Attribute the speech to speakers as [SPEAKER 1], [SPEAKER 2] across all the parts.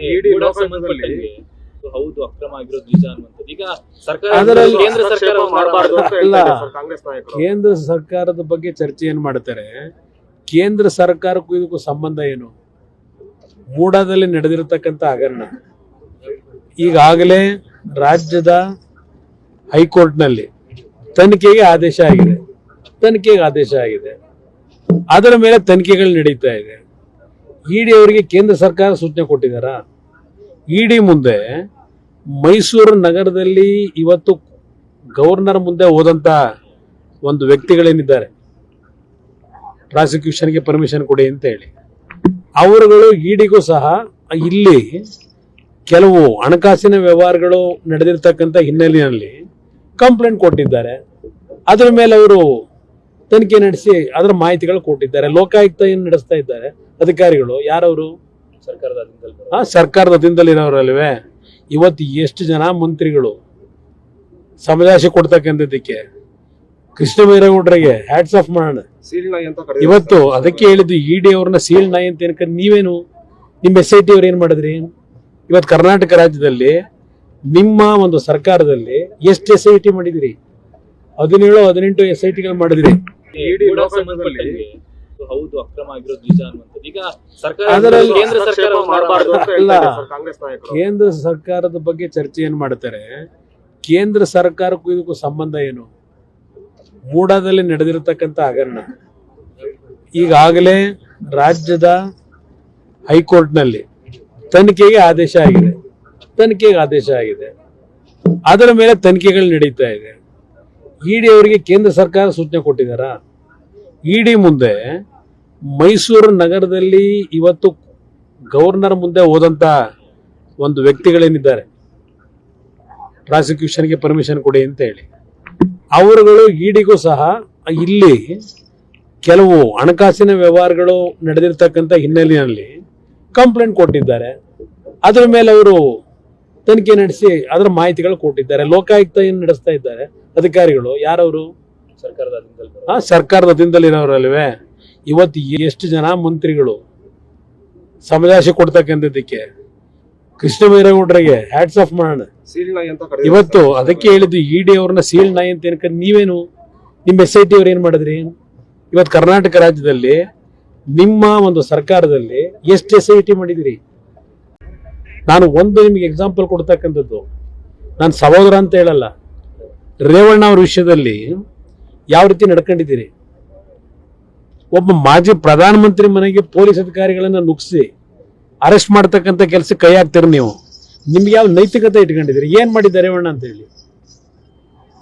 [SPEAKER 1] ಕೂಡ ಸಂಬಂಧಪಟ್ಟಂಗೆ ಹೌದು ಅಕ್ರಮ ಆಗಿರೋದು ನಿಜ ಅನ್ನುವಂಥದ್ದು. ಈಗ ಸರ್ಕಾರ
[SPEAKER 2] ಅದರಲ್ಲಿ
[SPEAKER 1] ಕೇಂದ್ರ ಸರ್ಕಾರ
[SPEAKER 3] ಮಾಡಬಾರ್ದು ಅಂತ
[SPEAKER 2] ಇಲ್ಲ.
[SPEAKER 3] ಹೇಳ್ತಾರೆ ಸರ್ ಕಾಂಗ್ರೆಸ್ ನಾಯಕರು.
[SPEAKER 2] ಕೇಂದ್ರ ಸರ್ಕಾರದ ಬಗ್ಗೆ ಚರ್ಚೆ ಏನ್ ಮಾಡ್ತಾರೆ? ಕೇಂದ್ರ ಸರ್ಕಾರಕ್ಕೂ ಇದಕ್ಕೂ ಸಂಬಂಧ ಏನು? ಮೂಡಾದಲ್ಲಿ ನಡೆದಿರತಕ್ಕಂಥ ಹಗರಣ ಈಗಾಗಲೇ ರಾಜ್ಯದ ಹೈಕೋರ್ಟ್ನಲ್ಲಿ ತನಿಖೆಗೆ ಆದೇಶ ಆಗಿದೆ. ಅದರ ಮೇಲೆ ತನಿಖೆಗಳು ನಡೀತಾ ಇದೆ. ಇಡಿ ಅವರಿಗೆ ಕೇಂದ್ರ ಸರ್ಕಾರ ಸೂಚನೆ ಕೊಟ್ಟಿದ್ದಾರ? ಇಡಿ ಮುಂದೆ ಮೈಸೂರು ನಗರದಲ್ಲಿ ಇವತ್ತು ಗವರ್ನರ್ ಮುಂದೆ ಹೋದಂತ ಒಂದು ವ್ಯಕ್ತಿಗಳೇನಿದ್ದಾರೆ, ಪ್ರಾಸಿಕ್ಯೂಷನ್ಗೆ ಪರ್ಮಿಷನ್ ಕೊಡಿ ಅಂತ ಹೇಳಿ, ಅವರುಗಳು ಇಡಿಗೂ ಸಹ ಇಲ್ಲಿ ಕೆಲವು ಹಣಕಾಸಿನ ವ್ಯವಹಾರಗಳು ನಡೆದಿರ್ತಕ್ಕಂಥ ಹಿನ್ನೆಲೆಯಲ್ಲಿ ಕಂಪ್ಲೇಂಟ್ ಕೊಟ್ಟಿದ್ದಾರೆ. ಅದರ ಮೇಲೆ ಅವರು ತನಿಖೆ ನಡೆಸಿ ಅದರ ಮಾಹಿತಿಗಳು ಕೊಟ್ಟಿದ್ದಾರೆ. ಲೋಕಾಯುಕ್ತ ಏನು ನಡೆಸ್ತಾ ಇದ್ದಾರೆ ಅಧಿಕಾರಿಗಳು? ಯಾರವರು? ಸರ್ಕಾರದ ಅಧೀನದಲ್ಲಿರೋರಲ್ವೇ? ಇವತ್ತು ಎಷ್ಟು ಜನ ಮಂತ್ರಿಗಳು ಸಮಜಾಯಿಷಿ ಕೊಡ್ತಕ್ಕಂಥದ್ದಕ್ಕೆ ಕೃಷ್ಣ ಬೈರೇಗೌಡರಿಗೆ ಹ್ಯಾಟ್ಸ್ ಆಫ್ ಮಾಡೋಣ. ಇವತ್ತು ಅದಕ್ಕೆ ಹೇಳಿದ್ದು ಇಡಿ ಅವ್ರನ್ನ ಸೀಲ್ ನಾಯಿ ಅಂತ ಏನಕ್ಕೆ ನೀವೇನು ನಿಮ್ಮ SIT ಅವ್ರು ಏನ್ ಮಾಡಿದ್ರಿ? ಇವತ್ತು ಕರ್ನಾಟಕ ರಾಜ್ಯದಲ್ಲಿ ನಿಮ್ಮ ಒಂದು ಸರ್ಕಾರದಲ್ಲಿ ಎಷ್ಟು SIT ಮಾಡಿದಿರಿ? 17-18 SITಗಳು ಮಾಡಿದ್ರಿ.
[SPEAKER 1] ಕೂಡ ಸಂಬಂಧಪಟ್ಟಂಗೆ ಹೌದು ಅಕ್ರಮ ಆಗಿರೋದು ನಿಜ ಅನ್ನುವಂಥದ್ದು. ಈಗ ಸರ್ಕಾರ
[SPEAKER 2] ಅದರಲ್ಲಿ
[SPEAKER 1] ಕೇಂದ್ರ ಸರ್ಕಾರ
[SPEAKER 3] ಮಾಡಬಾರ್ದು ಅಂತ
[SPEAKER 2] ಇಲ್ಲ.
[SPEAKER 3] ಹೇಳ್ತಾರೆ ಸರ್ ಕಾಂಗ್ರೆಸ್ ನಾಯಕರು.
[SPEAKER 2] ಕೇಂದ್ರ ಸರ್ಕಾರದ ಬಗ್ಗೆ ಚರ್ಚೆ ಏನ್ ಮಾಡ್ತಾರೆ? ಕೇಂದ್ರ ಸರ್ಕಾರಕ್ಕೂ ಇದಕ್ಕೂ ಸಂಬಂಧ ಏನು? ಮೂಡಾದಲ್ಲಿ ನಡೆದಿರತಕ್ಕಂಥ ಹಗರಣ ಈಗಾಗಲೇ ರಾಜ್ಯದ ಹೈಕೋರ್ಟ್ನಲ್ಲಿ ತನಿಖೆಗೆ ಆದೇಶ ಆಗಿದೆ. ಅದರ ಮೇಲೆ ತನಿಖೆಗಳು ನಡೀತಾ ಇದೆ. ಇಡಿ ಅವರಿಗೆ ಕೇಂದ್ರ ಸರ್ಕಾರ ಸೂಚನೆ ಕೊಟ್ಟಿದ್ದಾರ? ಇಡಿ ಮುಂದೆ ಮೈಸೂರು ನಗರದಲ್ಲಿ ಇವತ್ತು ಗವರ್ನರ್ ಮುಂದೆ ಹೋದಂತ ಒಂದು ವ್ಯಕ್ತಿಗಳೇನಿದ್ದಾರೆ, ಪ್ರಾಸಿಕ್ಯೂಷನ್ಗೆ ಪರ್ಮಿಷನ್ ಕೊಡಿ ಅಂತ ಹೇಳಿ, ಅವರುಗಳು ಇಡಿಗೂ ಸಹ ಇಲ್ಲಿ ಕೆಲವು ಹಣಕಾಸಿನ ವ್ಯವಹಾರಗಳು ನಡೆದಿರ್ತಕ್ಕಂಥ ಹಿನ್ನೆಲೆಯಲ್ಲಿ ಕಂಪ್ಲೇಂಟ್ ಕೊಟ್ಟಿದ್ದಾರೆ. ಅದರ ಮೇಲೆ ಅವರು ತನಿಖೆ ನಡೆಸಿ ಅದರ ಮಾಹಿತಿಗಳು ಕೊಟ್ಟಿದ್ದಾರೆ. ಲೋಕಾಯುಕ್ತ ಏನು ನಡೆಸ್ತಾ ಇದ್ದಾರೆ ಅಧಿಕಾರಿಗಳು? ಯಾರವರು? ಸರ್ಕಾರದ ಅಧೀನದಲ್ಲಿರೋರಲ್ವೇ? ಇವತ್ತು ಎಷ್ಟು ಜನ ಮಂತ್ರಿಗಳು ಸಮಜಾಯಿಷಿ ಕೊಡ್ತಕ್ಕಂಥದ್ದಕ್ಕೆ ಕೃಷ್ಣ ಬೈರೇಗೌಡರಿಗೆ ಹ್ಯಾಟ್ಸ್ ಆಫ್ ಮಾಡೋಣ. ಇವತ್ತು ಅದಕ್ಕೆ ಹೇಳಿದ್ದು ಇಡಿ ಅವ್ರನ್ನ ಸೀಲ್ ನಾಯಿ ಅಂತ ಏನಕ್ಕೆ ನೀವೇನು ನಿಮ್ಮ SIT ಅವ್ರು ಏನ್ ಮಾಡಿದ್ರಿ? ಇವತ್ತು ಕರ್ನಾಟಕ ರಾಜ್ಯದಲ್ಲಿ ನಿಮ್ಮ ಒಂದು ಸರ್ಕಾರದಲ್ಲಿ ಎಷ್ಟು SIT ಮಾಡಿದಿರಿ? ನಾನು ನಿಮಗೆ ಎಕ್ಸಾಂಪಲ್ ಕೊಡ್ತಕ್ಕಂಥದ್ದು, ನಾನು ಸಹೋದರ ಅಂತ ಹೇಳಲ್ಲ, ರೇವಣ್ಣ ಅವ್ರ ವಿಷಯದಲ್ಲಿ ಯಾವ ರೀತಿ ನಡ್ಕೊಂಡಿದ್ದೀರಿ? ಒಬ್ಬ ಮಾಜಿ ಪ್ರಧಾನಮಂತ್ರಿ ಮನೆಗೆ ಪೊಲೀಸ್ ಅಧಿಕಾರಿಗಳನ್ನ ನುಗ್ಸಿ ಅರೆಸ್ಟ್ ಮಾಡ್ತಕ್ಕಂಥ ಕೆಲಸಕ್ಕೆ ಕೈ ಹಾಕ್ತೀರಿ ನೀವು. ನಿಮ್ಗೆ ಯಾವ ನೈತಿಕತೆ ಇಟ್ಕೊಂಡಿದ್ದೀರಿ? ಏನ್ ಮಾಡಿದ್ದಾರೆ ರೇವಣ್ಣ ಅಂತ ಹೇಳಿ?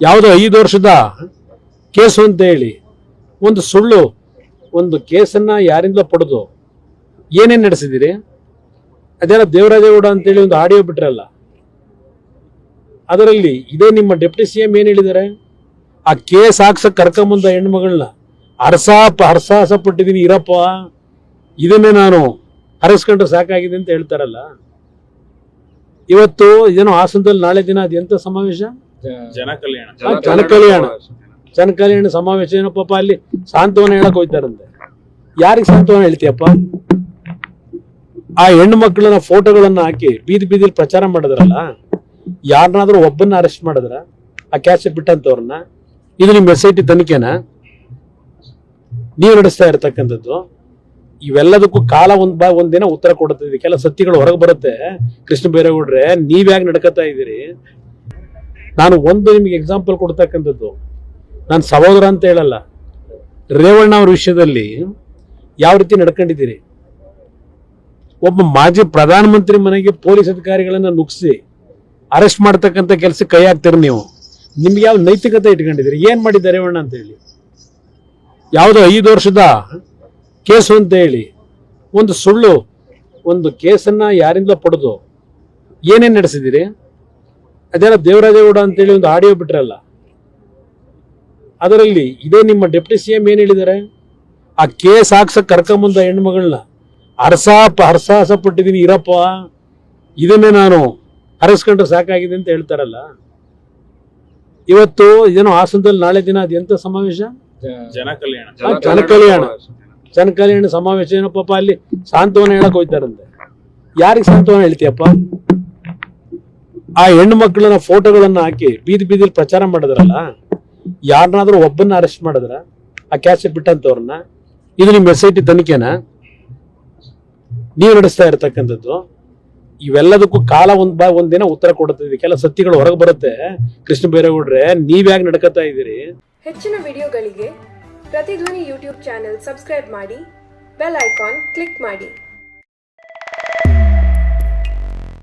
[SPEAKER 2] ಯಾವುದೋ 5 ವರ್ಷದ ಕೇಸು ಅಂತ ಹೇಳಿ ಒಂದು ಸುಳ್ಳು ಒಂದು ಕೇಸನ್ನ ಯಾರಿಂದ ಪಡೆದು ಏನೇನ್ ನಡೆಸಿದಿರಿ? ಅದೆಲ್ಲ ದೇವರಾಜೇಗೌಡ ಅಂತೇಳಿ ಒಂದು ಆಡಿಯೋ ಬಿಟ್ರಲ್ಲ, ಅದರಲ್ಲಿ ಇದೇ ನಿಮ್ಮ ಡೆಪ್ಟಿ CM ಏನ್ ಹೇಳಿದ್ದಾರೆ? ಆ ಕೇಸ್ ಹಾಕ್ಸಕ್ ಕರ್ಕೊಂಬಂದ ಹೆಣ್ಮಗಳನ್ನ ಹರಸಾಹಸ ಪಟ್ಟಿದ್ದೀನಿ ಇರಪ್ಪ, ಇದನ್ನೇ ನಾನು ಹರಸ್ಕೊಂಡ್ರೆ ಸಾಕಾಗಿದೆ ಅಂತ ಹೇಳ್ತಾರಲ್ಲ. ಇವತ್ತು ಏನೋ ಹಾಸನದಲ್ಲಿ ನಾಳೆ ದಿನ ಅದೆಂತ ಸಮಾವೇಶ? ಜನಕಲ್ಯಾಣ ಸಮಾವೇಶ. ಏನೋ ಪಾಪ ಅಲ್ಲಿ ಸಾಂತ್ವನ ಹೇಳಕ್ ಹೋಗ್ತಾರಂತೆ. ಯಾರಿಗೆ ಸಾಂತ್ವನ ಹೇಳ್ತೀಯಪ್ಪ? ಆ ಹೆಣ್ಣು ಮಕ್ಕಳನ್ನ ಫೋಟೋಗಳನ್ನ ಹಾಕಿ ಬೀದಿಲಿ ಪ್ರಚಾರ ಮಾಡಿದ್ರಲ್ಲ, ಯಾರನ್ನಾದ್ರೂ ಒಬ್ಬನ್ನ ಅರೆಸ್ಟ್ ಮಾಡಿದ್ರ? ಆ ಕ್ಯಾಸೆಟ್ ಬಿಟ್ಟಂತವ್ರನ್ನ? ಇದು ನಿಮ್ಮ SIT ತನಿಖೆನಾ ನೀವು ನಡೆಸ್ತಾ ಇರತಕ್ಕಂಥದ್ದು? ಇವೆಲ್ಲದಕ್ಕೂ ಕಾಲ ಒಂದಿನ ಉತ್ತರ ಕೊಡುತ್ತದೆ. ಕೆಲ ಸತ್ಯಗಳು ಹೊರಗೆ ಬರುತ್ತೆ. ಕೃಷ್ಣ ಬೈರೇಗೌಡ್ರೆ, ನೀವ್ಯಾಗ ನಡ್ಕತಾ ಇದ್ದೀರಿ? ನಾನು ನಿಮಗೆ ಎಕ್ಸಾಂಪಲ್ ಕೊಡ್ತಕ್ಕಂಥದ್ದು, ನಾನು ಸಹೋದರ ಅಂತ ಹೇಳಲ್ಲ, ರೇವಣ್ಣ ಅವ್ರ ವಿಷಯದಲ್ಲಿ ಯಾವ ರೀತಿ ನಡ್ಕೊಂಡಿದ್ದೀರಿ? ಒಬ್ಬ ಮಾಜಿ ಪ್ರಧಾನಮಂತ್ರಿ ಮನೆಗೆ ಪೊಲೀಸ್ ಅಧಿಕಾರಿಗಳನ್ನ ನುಗ್ಸಿ ಅರೆಸ್ಟ್ ಮಾಡ್ತಕ್ಕಂಥ ಕೆಲಸಕ್ಕೆ ಕೈ ಹಾಕ್ತೀರಿ ನೀವು. ನಿಮ್ಗೆ ಯಾವ ನೈತಿಕತೆ ಇಟ್ಕೊಂಡಿದ್ದೀರಿ? ಏನ್ ಮಾಡಿದ್ದಾರೆ ರೇವಣ್ಣ ಅಂತ ಹೇಳಿ? ಯಾವುದೋ 5 ವರ್ಷದ ಕೇಸು ಅಂತ ಹೇಳಿ ಒಂದು ಸುಳ್ಳು ಒಂದು ಕೇಸನ್ನ ಯಾರಿಂದ ಪಡೆದು ಏನೇನ್ ನಡೆಸಿದಿರಿ? ಅದೆಲ್ಲ ದೇವರಾಜೇಗೌಡ ಅಂತೇಳಿ ಒಂದು ಆಡಿಯೋ ಬಿಟ್ರಲ್ಲ, ಅದರಲ್ಲಿ ಇದೇ ನಿಮ್ಮ ಡೆಪ್ಟಿ CM ಏನ್ ಹೇಳಿದ್ದಾರೆ? ಆ ಕೇಸ್ ಹಾಕ್ಸಕ್ ಕರ್ಕೊಂಬಂದ ಹೆಣ್ಮಗಳನ್ನ ಹರಸಾಹಸ ಪಟ್ಟಿದ್ದೀನಿ ಇರಪ್ಪ, ಇದನ್ನೇ ನಾನು ಹರಸ್ಕೊಂಡ್ರೆ ಸಾಕಾಗಿದೆ ಅಂತ ಹೇಳ್ತಾರಲ್ಲ. ಇವತ್ತು ಏನೋ ಹಾಸನದಲ್ಲಿ ನಾಳೆ ದಿನ ಅದೆಂತ ಸಮಾವೇಶ? ಜನಕಲ್ಯಾಣ ಸಮಾವೇಶ. ಏನೋ ಪಾಪ ಅಲ್ಲಿ ಸಾಂತ್ವನ ಹೇಳಕ್ ಹೋಗ್ತಾರಂತೆ. ಯಾರಿಗೆ ಸಾಂತ್ವನ ಹೇಳ್ತೀಯಪ್ಪ? ಆ ಹೆಣ್ಣು ಮಕ್ಕಳನ್ನ ಫೋಟೋಗಳನ್ನ ಹಾಕಿ ಬೀದಿ ಬೀದಿಲಿ ಪ್ರಚಾರ ಮಾಡಿದ್ರಲ್ಲ, ಯಾರನ್ನಾದ್ರೂ ಒಬ್ಬನ್ನ ಅರೆಸ್ಟ್ ಮಾಡಿದ್ರ? ಆ ಕ್ಯಾಸೆಟ್ ಬಿಟ್ಟಂತವ್ರನ್ನ? ಇದು ನಿಮ್ಮ SIT ತನಿಖೆನಾ ನೀವು ನಡೆಸ್ತಾ ಇರತಕ್ಕಂಥದ್ದು? ಇವೆಲ್ಲದಕ್ಕೂ ಕಾಲ ಒಂದಿನ ಉತ್ತರ ಕೊಡುತ್ತೆ. ಇದಕ್ಕೆಲ್ಲ ಸತ್ಯಗಳು ಹೊರಗೆ ಬರುತ್ತೆ. ಕೃಷ್ಣ ಬೈರೇಗೌಡ್ರೆ, ನೀವ್ಯಾಗ ನಡ್ಕತಾ ಇದ್ದೀರಿ?
[SPEAKER 4] ಹೆಚ್ಚಿನ ವಿಡಿಯೋಗಳಿಗೆ ಪ್ರತಿಧ್ವನಿ ಯೂಟ್ಯೂಬ್ ಚಾನೆಲ್ ಸಬ್ಸ್ಕ್ರೈಬ್ ಮಾಡಿ, ಬೆಲ್ ಐಕಾನ್ ಕ್ಲಿಕ್ ಮಾಡಿ.